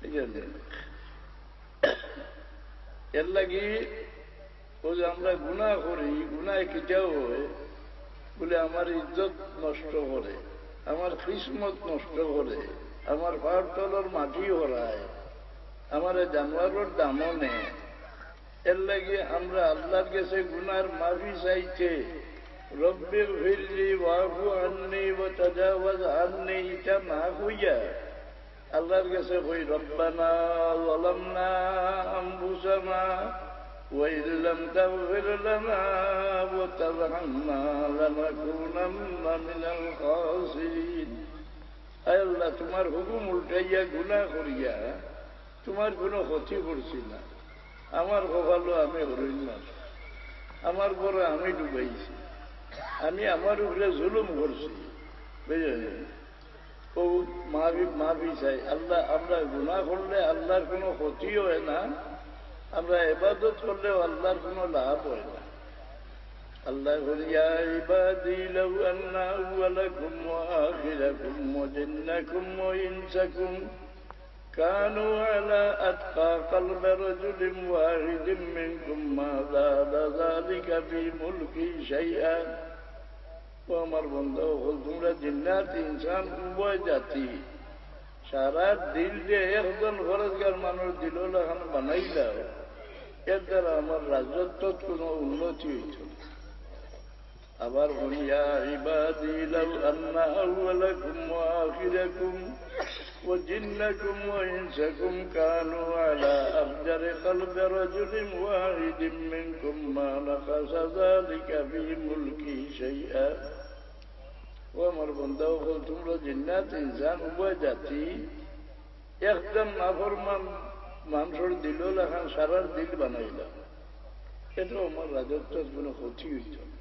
ঠিক আছে? এর লাগি ও যে আমরা গুনাহ করি, গুনায় কিটাও হয় বলে আমার ইজ্জত নষ্ট করে, আমার কিসমত নষ্ট করে, আমার পাহাড় তলর মাটি হরায়, আমার জানোয়ারের দামও নেই। এর লাগে আমরা আল্লাহর কাছে গুনার মাফি চাইতে রব্বির ফিরলি ওয়াফু আন্নি ওয়া তাজাওয়াজ আন্নি এটা না হইয়া আল্লাহর কাছে কই রব্বানা যালামনা আনফুসানা ওয়া ইল্লাম তাগফির লানা ওয়া তারহামনা লানাকুনান্না মিনাল খাসিরিন। আয় আল্লাহ, তোমার হুকুম উল্টাইয়া গুনাহ করিয়া তোমার কোনো ক্ষতি করছি না, আমার কপালও আমি হরইল না, আমার ঘরে আমি ডুবাইছি, আমি আমার উপরে জুলুম করছি, বুঝলেন? ও মাফি চাই আল্লাহ। আমরা গুনাহ করলে আল্লাহর কোনো ক্ষতি হয় না, আমরা ইবাদত করলেও আল্লাহর কোনো লাভ হয় না। আল্লাহ ইয়া ইবাদি লাউ আন্না আউওয়ালাকুম ওয়া আখিরাকুম ওয়া জিন্নাকুম ওয়া ইনসাকুম كانوا على أتقى قلب رجل واحد منكم ما زاد ذلك في ملكي شيئا। ও আমার বন্ধু, তোমরা জিন্নাত ইনসান উভয় জাতি সারা দিল দিয়ে একজন ফরজগার মানুষ দিল লাগান বানাইলাও, এর দ্বারা আমার রাজত্ব কোনো উন্নতি হইত। আবার ইয়া ইবাদি লাউ আন্না আউওয়ালাকুম ওয়া আখিরাকুম وجنكم وإنسكم كانوا على أفجر قلب رجل واحد منكم ما نقص ذلك في ملكي شيئا। ও আমার বন্ধু, তোমরা জিন্নাত ইনসান উভয় জাতি একদম নাফরমান মানুষের দিল লাখান সারার দিল বানাইলাম, এটাও আমার রাজত্বের কোনো ক্ষতি হইত না।